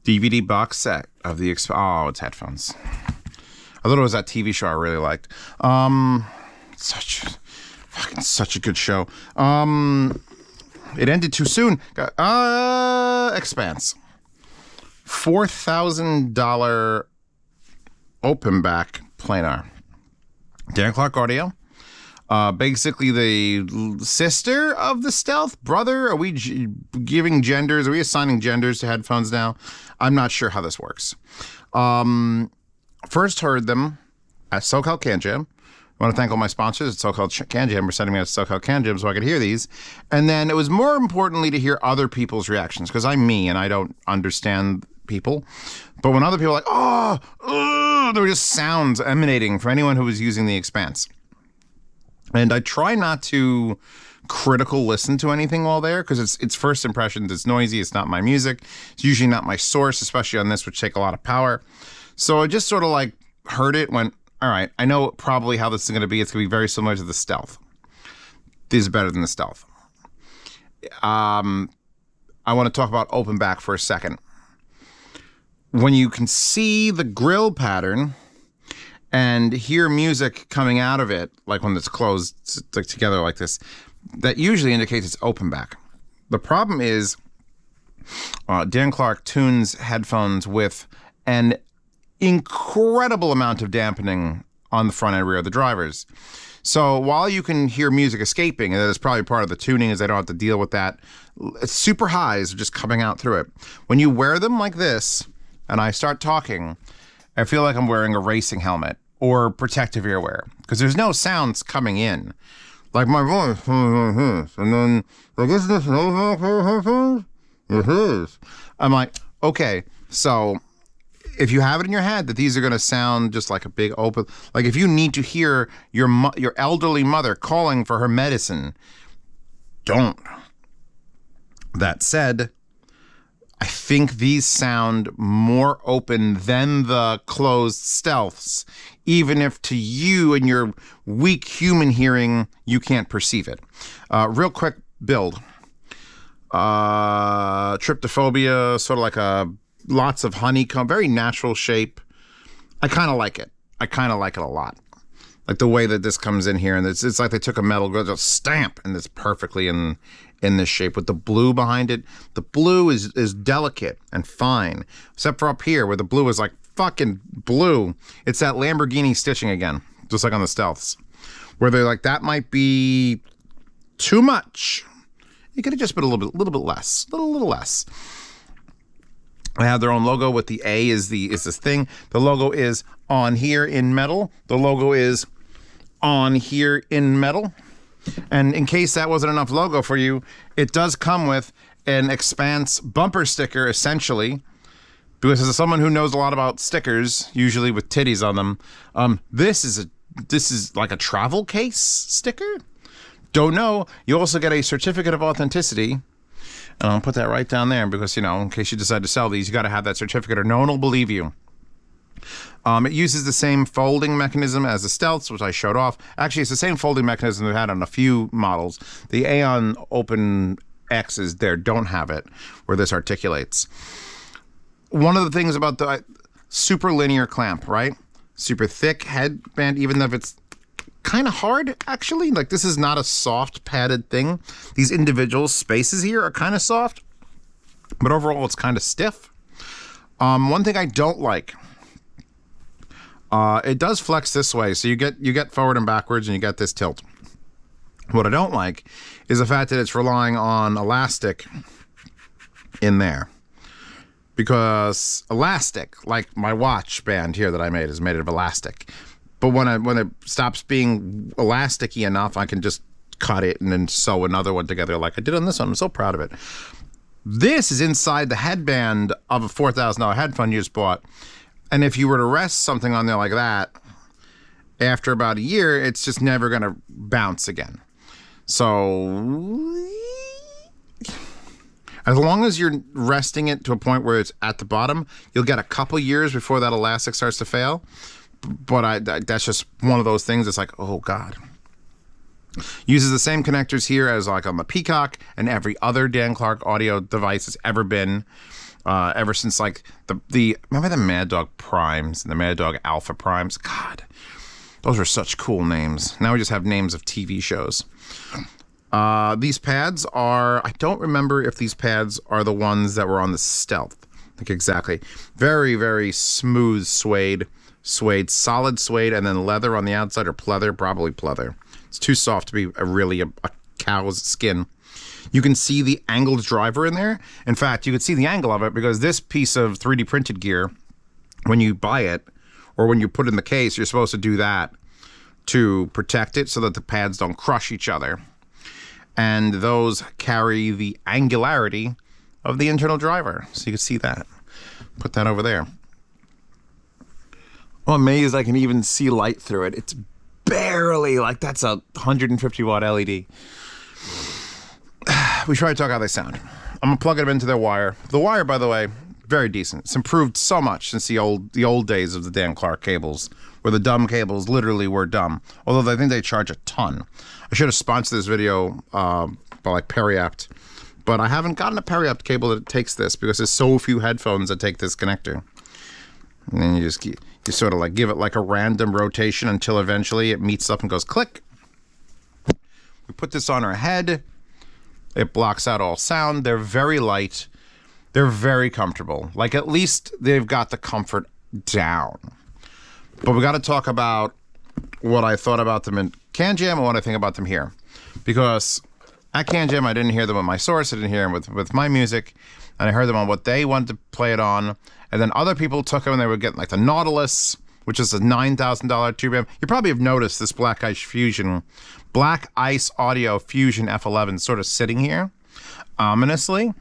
DVD box set of the oh, it's headphones. I thought it was that TV show I really liked. Such a good show. It ended too soon. Expanse. $4,000 open back planar. Dan Clark Audio. Basically the sister of the Stealth. Brother? Are we giving genders? Are we assigning genders to headphones now? I'm not sure how this works. First heard them at SoCal Can Jam. I want to thank all my sponsors at SoCal Can Jam for sending me out to SoCal Can Jam so I could hear these. And then it was more importantly to hear other people's reactions, because I'm me and I don't understand people. But when other people are like, there were just sounds emanating from anyone who was using the Expanse. And I try not to critical listen to anything while there, because it's first impressions. It's noisy. It's not my music. It's usually not my source, especially on this, which take a lot of power. So I just sort of like heard it, went, all right, I know probably how this is going to be. It's going to be very similar to the Stealth. This is better than the Stealth. I want to talk about open back for a second. When you can see the grill pattern and hear music coming out of it, like when it's closed like together like this, that usually indicates it's open back. The problem is Dan Clark tunes headphones with an incredible amount of dampening on the front and rear of the drivers. So while you can hear music escaping, and that is probably part of the tuning, is I don't have to deal with that, super highs are just coming out through it. When you wear them like this, and I start talking, I feel like I'm wearing a racing helmet or protective earwear, because there's no sounds coming in. Like my voice, and then, like, is this headphones? It is. I'm like, okay, so if you have it in your head that these are going to sound just like a big open, like if you need to hear your elderly mother calling for her medicine, don't. That said, I think these sound more open than the closed Stealths, even if to you and your weak human hearing, you can't perceive it. Real quick build. Tryptophobia, sort of like lots of honeycomb, very natural shape. I kind of like it. I kind of like it a lot. Like the way that this comes in here, and it's like they took a metal just stamp, and it's perfectly in this shape with the blue behind it. The blue is delicate and fine, except for up here where the blue is like fucking blue. It's that Lamborghini stitching again, just like on the Stealths, where they're like, that might be too much. You could have just been a little bit less, little less. They have their own logo with the A is this thing. The logo is on here in metal. The logo is on here in metal. And in case that wasn't enough logo for you, it does come with an Expanse bumper sticker, essentially. Because as someone who knows a lot about stickers, usually with titties on them, this is like a travel case sticker. Don't know. You also get a certificate of authenticity. And I'll put that right down there because, in case you decide to sell these, you got to have that certificate or no one will believe you. It uses the same folding mechanism as the Stealths, which I showed off. Actually, it's the same folding mechanism we've had on a few models. The Aeon Open X's there don't have it, where this articulates. One of the things about the super linear clamp, right? Super thick headband, even though it's kind of hard, actually. Like, this is not a soft padded thing. These individual spaces here are kind of soft, but overall it's kind of stiff. One thing I don't like, it does flex this way, so you get forward and backwards and you get this tilt. What I don't like is the fact that it's relying on elastic in there, because elastic, like my watch band here that I made, is made of elastic. But when it stops being elasticy enough, I can just cut it and then sew another one together like I did on this one. I'm so proud of it. This is inside the headband of a $4,000 headphone you just bought. And if you were to rest something on there like that, after about a year, it's just never going to bounce again. So as long as you're resting it to a point where it's at the bottom, you'll get a couple years before that elastic starts to fail. But that's just one of those things. It's like, oh God. Uses the same connectors here as like on the Peacock and every other Dan Clark audio device has ever been. ever since like the remember the Mad Dog Primes and the Mad Dog Alpha Primes? God, those are such cool names. Now we just have names of TV shows. These pads are, I don't remember if these pads are the ones that were on the Stealth. Like exactly. Very, very smooth suede, solid suede, and then leather on the outside, or pleather, probably pleather. It's too soft to be a cow's skin. You can see the angled driver in there. In fact, you can see the angle of it because this piece of 3D printed gear, when you buy it or when you put it in the case, you're supposed to do that to protect it so that the pads don't crush each other. And those carry the angularity of the internal driver. So you can see that. Put that over there. I'm amazed I can even see light through it. It's barely, like that's a 150 watt LED. We try to talk how they sound. I'm gonna plug it into their wire. The wire, by the way, very decent. It's improved so much since the old days of the Dan Clark cables, where the dumb cables literally were dumb. Although I think they charge a ton. I should have sponsored this video by like Periapt, but I haven't gotten a Periapt cable that takes this because there's so few headphones that take this connector. And then you sort of like give it like a random rotation until eventually it meets up and goes click. We put this on our head. It blocks out all sound. They're very light. They're very comfortable. Like at least they've got the comfort down. But we got to talk about what I thought about them in CanJam and what I think about them here. Because at CanJam, I didn't hear them with my source. I didn't hear them with my music. And I heard them on what they wanted to play it on. And then other people took them and they were getting like the Nautilus, which is a $9,000 tube amp. You probably have noticed this Black Ice Audio Fusion F11 sort of sitting here, ominously.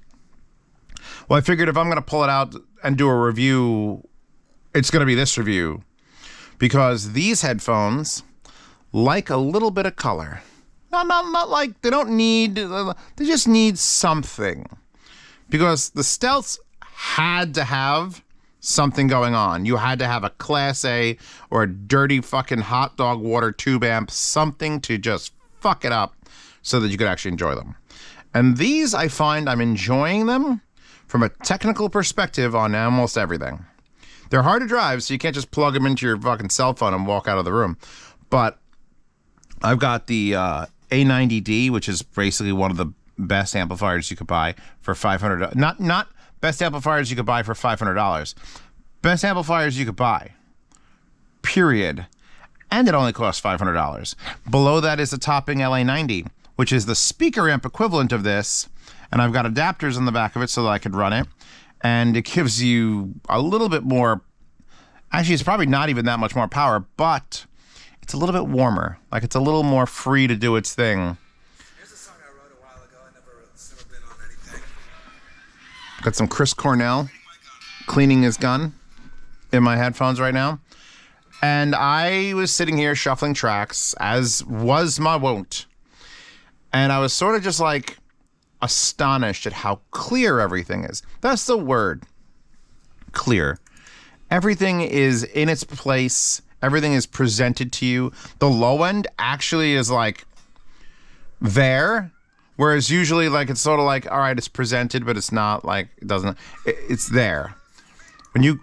Well, I figured if I'm going to pull it out and do a review, it's going to be this review. Because these headphones like a little bit of color. Not like, they don't need, they just need something. Because the Stealths had to have something going on. You had to have a Class A or a dirty fucking hot dog water tube amp, something to just fuck it up so that you could actually enjoy them. And these, I find I'm enjoying them from a technical perspective on almost everything. They're hard to drive, so you can't just plug them into your fucking cell phone and walk out of the room. But I've got the A90D, which is basically one of the best amplifiers you could buy for $500. Not best amplifiers you could buy for $500. Best amplifiers you could buy. Period. And it only costs $500. Below that is the Topping LA90, which is the speaker amp equivalent of this. And I've got adapters on the back of it so that I could run it. And it gives you a little bit more, actually it's probably not even that much more power, but it's a little bit warmer. Like it's a little more free to do its thing. Here's a song I wrote a while ago. I never been on anything. Got some Chris Cornell cleaning his gun in my headphones right now. And I was sitting here shuffling tracks, as was my wont. And I was sort of just like astonished at how clear everything is. That's the word. Clear. Everything is in its place. Everything is presented to you. The low end actually is like there. Whereas usually like it's sort of like, all right, it's presented, but it's not like, it doesn't, it's there. And you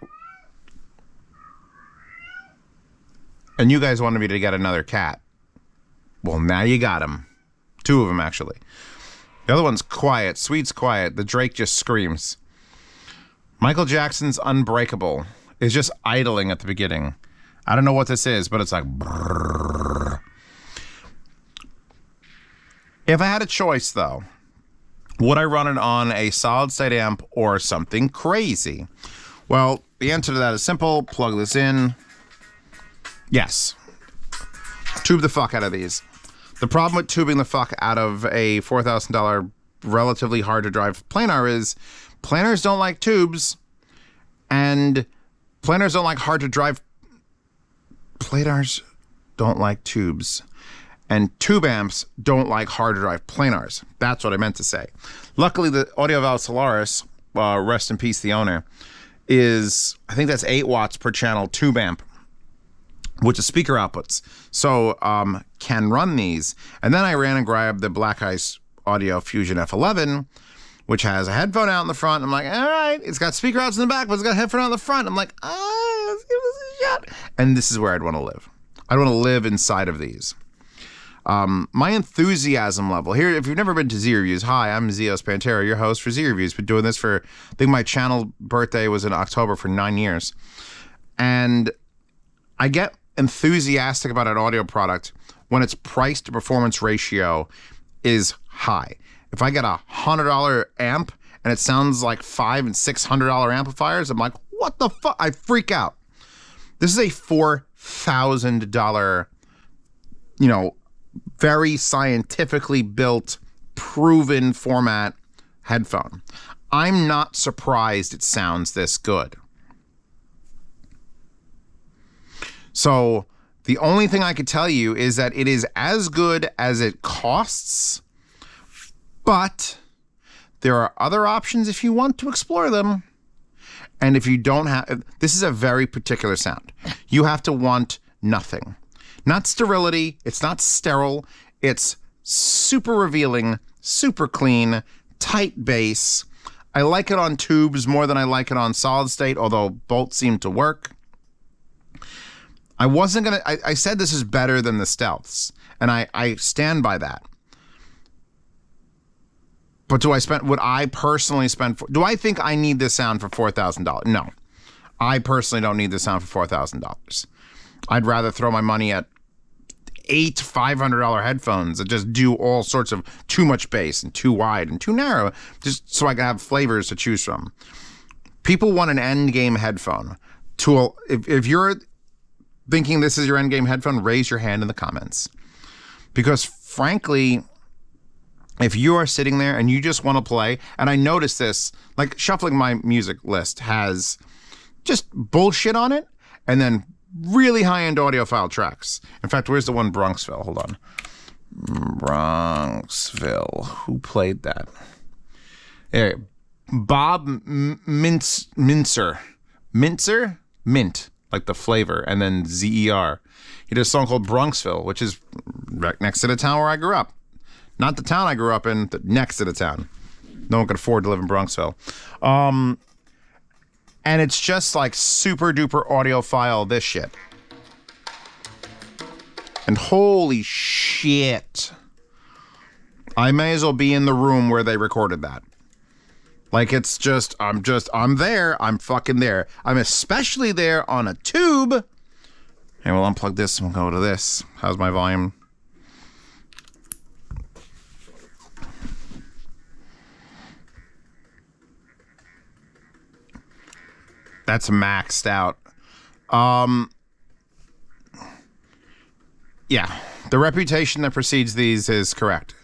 guys wanted me to get another cat. Well, now you got him. 2 of them, actually. The other one's quiet. Sweet's quiet. The Drake just screams. Michael Jackson's Unbreakable is just idling at the beginning. I don't know what this is, but it's like brrr. If I had a choice, though, would I run it on a solid state amp or something crazy? Well, the answer to that is simple. Plug this in. Yes. Tube the fuck out of these. The problem with tubing the fuck out of a $4,000 relatively hard to drive planar is planars don't like tubes, and planars don't like hard to drive. Planars don't like tubes, and tube amps don't like hard to drive planars. That's what I meant to say. Luckily, the Audioval Solaris, rest in peace, the owner, is, I think that's 8 watts per channel tube amp, which is speaker outputs. So can run these. And then I ran and grabbed the Black Ice Audio Fusion F11, which has a headphone out in the front. I'm like, all right, it's got speaker outs in the back, but it's got a headphone out in the front. I'm like, let's give this a shot. And this is where I'd want to live. I'd want to live inside of these. My enthusiasm level here, if you've never been to Z Reviews, hi, I'm Zeos Pantera, your host for Z Reviews. Been doing this for, I think my channel birthday was in October, for 9 years. And I get enthusiastic about an audio product when its price to performance ratio is high. If I get a $100 amp and it sounds like $500 and $600 amplifiers, I'm like, what the fuck? I freak out. This is a $4,000, very scientifically built, proven format headphone. I'm not surprised it sounds this good. So the only thing I could tell you is that it is as good as it costs, but there are other options if you want to explore them. And if you don't have, this is a very particular sound. You have to want nothing. Not sterility, it's not sterile, it's super revealing, super clean, tight bass. I like it on tubes more than I like it on solid state, although both seem to work. I said this is better than the Stealths, and I stand by that. But would I personally spend, do I think I need this sound for $4,000? No. I personally don't need this sound for $4,000. I'd rather throw my money at 8 $500 headphones that just do all sorts of too much bass and too wide and too narrow, just so I can have flavors to choose from. People want an end game headphone. If you're thinking this is your end game headphone, raise your hand in the comments. Because frankly, if you are sitting there and you just want to play, and I noticed this, like shuffling my music list has just bullshit on it, and then really high-end audiophile tracks. In fact, where's the one Bronxville? Hold on. Bronxville. Who played that? There. Bob Mintzer. Mintzer? Mint, like the flavor, and then Z-E-R. He did a song called Bronxville, which is right next to the town where I grew up. Not the town I grew up in, but next to the town. No one could afford to live in Bronxville. And it's just like super duper audiophile, this shit. And holy shit. I may as well be in the room where they recorded that. Like it's just, I'm there. I'm fucking there. I'm especially there on a tube. And we'll unplug this and we'll go to this. How's my volume? That's maxed out. Yeah, the reputation that precedes these is correct.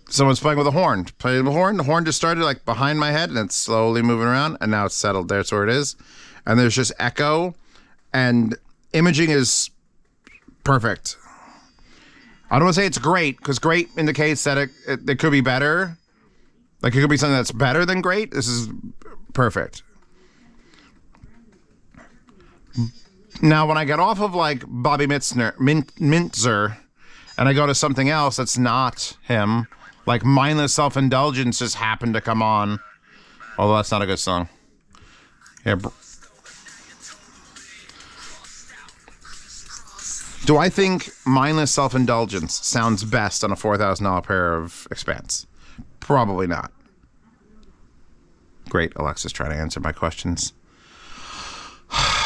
Someone's playing with a horn. Playing with a horn. The horn just started like behind my head and it's slowly moving around and now it's settled. That's where it is. And there's just echo and imaging is perfect. I don't want to say it's great because great indicates that it could be better. Like it could be something that's better than great. This is perfect. Now, when I get off of like Bobby Mintzer, and I go to something else that's not him, like Mindless Self-Indulgence just happened to come on. Although that's not a good song. Yeah. Do I think Mindless Self-Indulgence sounds best on a $4,000 pair of Expanse? Probably not. Great, Alexa's trying to answer my questions.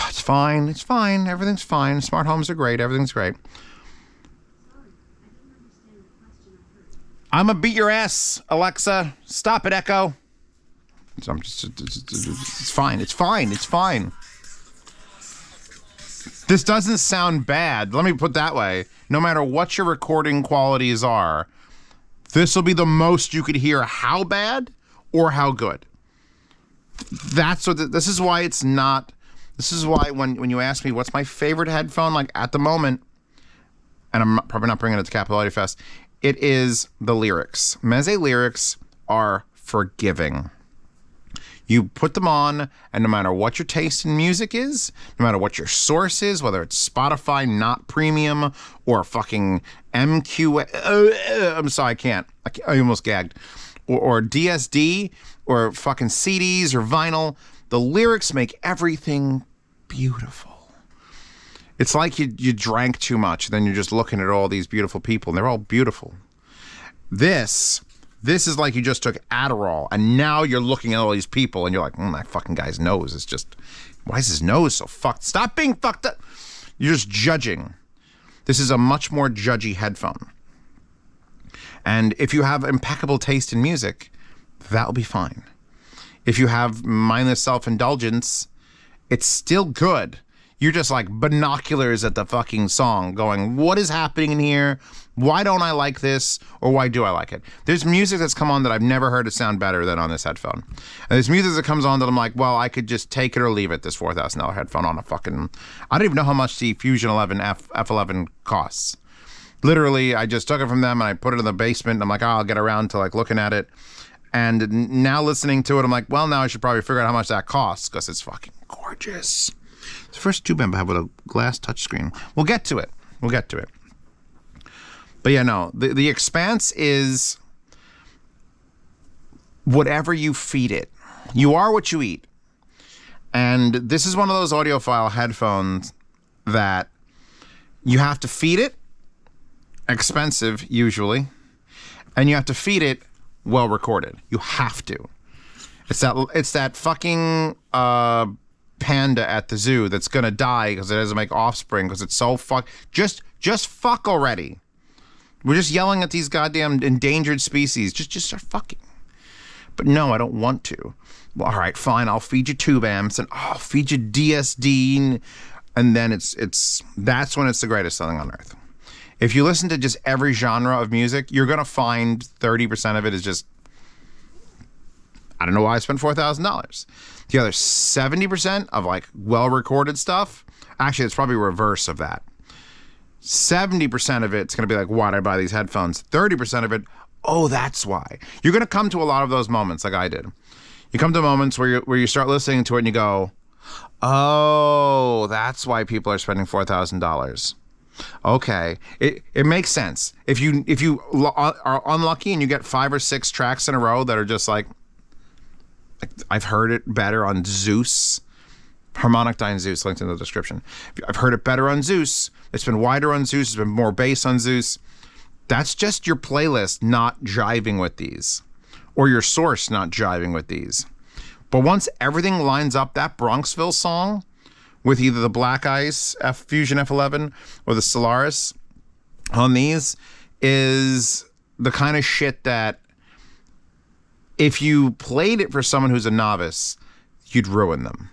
It's fine. It's fine. Everything's fine. Smart homes are great. Everything's great. I'm gonna beat your ass, Alexa. Stop it, Echo. It's fine. It's fine. It's fine. This doesn't sound bad. Let me put it that way. No matter what your recording qualities are, this will be the most you could hear how bad or how good. That's what. This is why it's not. This is why when you ask me what's my favorite headphone, like at the moment, and I'm probably not bringing it to Capital Audio Fest, it is the Lyrics. Meze Lyrics are forgiving. You put them on, and no matter what your taste in music is, no matter what your source is, whether it's Spotify, not premium, or fucking MQ, I'm sorry, I almost gagged, or DSD or fucking CDs or vinyl, the lyrics make everything beautiful. It's like you drank too much, then you're just looking at all these beautiful people, and they're all beautiful. This is like you just took Adderall, and now you're looking at all these people, and you're like, that fucking guy's nose is just, why is his nose so fucked? Stop being fucked up. You're just judging. This is a much more judgy headphone. And if you have impeccable taste in music, that'll be fine. If you have mindless self-indulgence, it's still good. You're just like binoculars at the fucking song going, what is happening in here? Why don't I like this? Or why do I like it? There's music that's come on that I've never heard it sound better than on this headphone. And there's music that comes on that I'm like, well, I could just take it or leave it, this $4,000 headphone on a fucking... I don't even know how much the Fusion 11 F11 costs. Literally, I just took it from them and I put it in the basement. And I'm like, I'll get around to like looking at it. And now listening to it, I'm like, well, now I should probably figure out how much that costs because it's fucking gorgeous. It's the first tube amp I have with a glass touchscreen. We'll get to it. But yeah, no, the Expanse is whatever you feed it. You are what you eat. And this is one of those audiophile headphones that you have to feed it, expensive usually, and you have to feed it well recorded. You have to. It's that fucking panda at the zoo that's gonna die because it doesn't make offspring because it's so just fuck already. We're just yelling at these goddamn endangered species. Just start fucking. But no, I don't want to. Well, all right, fine. I'll feed you tube amps and I'll feed you DSD, and then that's when it's the greatest thing on earth. If you listen to just every genre of music, you're gonna find 30% of it is just, I don't know why I spent $4,000. The other 70% of like well-recorded stuff, actually it's probably reverse of that. 70% of it's going to be like, why did I buy these headphones? 30% of it, oh, that's why. You're going to come to a lot of those moments like I did. You come to moments where you start listening to it and you go, oh, that's why people are spending $4,000. Okay, it makes sense. If you are unlucky and you get 5 or 6 tracks in a row that are just like I've heard it better on Zeus, Harmonic Dyne Zeus, linked in the description. I've heard it better on Zeus. It's been wider on Zeus. It's been more bass on Zeus. That's just your playlist not jiving with these, or your source not jiving with these. But once everything lines up, that Bronxville song with either the Black Ice Fusion F11 or the Solaris on these is the kind of shit that if you played it for someone who's a novice, you'd ruin them.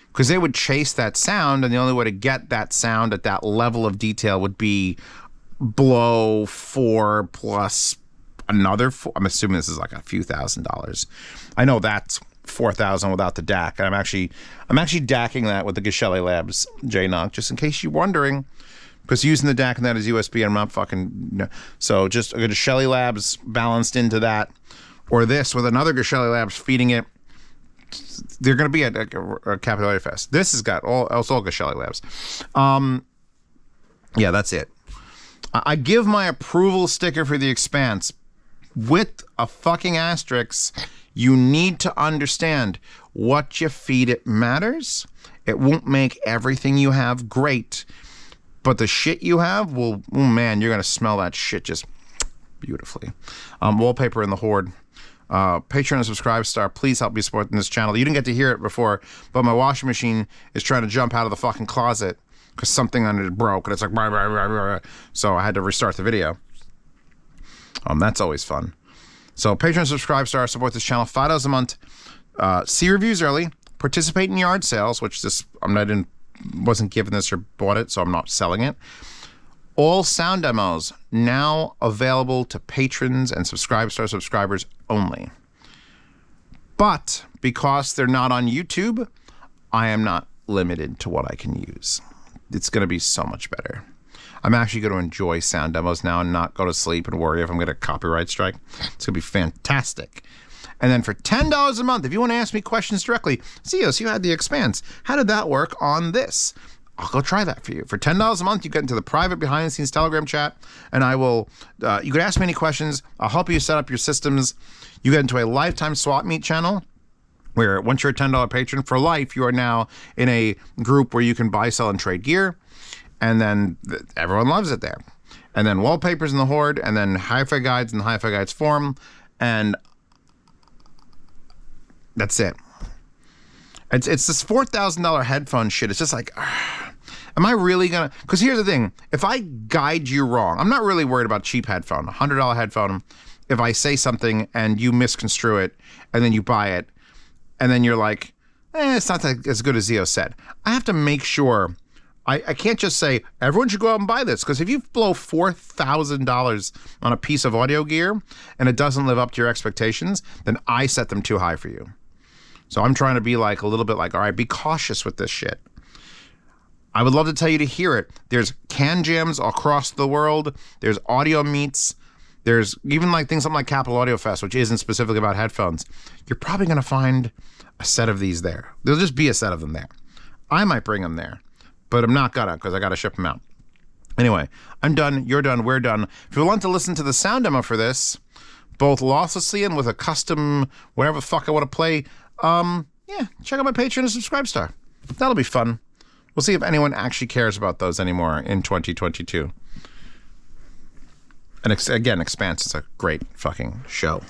Because they would chase that sound, and the only way to get that sound at that level of detail would be below 4 plus another 4. I'm assuming this is like a few $1,000s. I know that's $4,000 without the DAC. And I'm actually DACing that with the Geshelli Labs J-Knock, just in case you're wondering. Because using the DAC and that is USB, and I'm not fucking... So just a Geshelli Labs balanced into that. Or this with another Geshelli Labs feeding it. They're going to be at a Capitol Fest. This has got it's all Geshelli Labs. Yeah, that's it. I give my approval sticker for the Expanse with a fucking asterisk. You need to understand what you feed it matters. It won't make everything you have great, but the shit you have will, oh man, you're going to smell that shit just beautifully. Wallpaper in the Horde. Patreon and Subscribe Star, please help me support this channel. You didn't get to hear it before, but my washing machine is trying to jump out of the fucking closet because something on it broke, and it's like, rah, rah, rah, rah. So I had to restart the video. That's always fun. So Patreon and Subscribe Star, support this channel, $5 a month. See reviews early, participate in yard sales, which wasn't given this or bought it, so I'm not selling it. All sound demos now available to patrons and Subscribe Star subscribers only. But because they're not on YouTube, I am not limited to what I can use. It's going to be so much better. I'm actually going to enjoy sound demos now and not go to sleep and worry if I'm going to copyright strike. It's going to be fantastic. And then for $10 a month, if you want to ask me questions directly, Zeus, you had the Expanse. How did that work on this? I'll go try that for you. For $10 a month, you get into the private behind-the-scenes Telegram chat, and I will, you can ask me any questions. I'll help you set up your systems. You get into a lifetime swap meet channel, where once you're a $10 patron for life, you are now in a group where you can buy, sell, and trade gear. And then everyone loves it there. And then wallpapers in the Horde, and then Hi-Fi Guides in the Hi-Fi Guides forum. And that's it. It's this $4,000 headphone shit. It's just like, am I really gonna? Because here's the thing: if I guide you wrong, I'm not really worried about cheap headphone, $100 headphone. If I say something and you misconstrue it, and then you buy it, and then you're like, it's not that as good as Zio said. I have to make sure. I can't just say everyone should go out and buy this, because if you blow $4,000 on a piece of audio gear and it doesn't live up to your expectations, then I set them too high for you. So I'm trying to be like a little bit like, all right, be cautious with this shit. I would love to tell you to hear it. There's can jams across the world. There's audio meets. There's even like things like Capital Audio Fest, which isn't specifically about headphones. You're probably going to find a set of these there. There'll just be a set of them there. I might bring them there, but I'm not gonna, because I got to ship them out. Anyway, I'm done. You're done. We're done. If you want to listen to the sound demo for this, both losslessly and with a custom whatever the fuck I want to play, yeah, check out my Patreon and Subscribestar. That'll be fun. We'll see if anyone actually cares about those anymore in 2022. And again, Expanse is a great fucking show.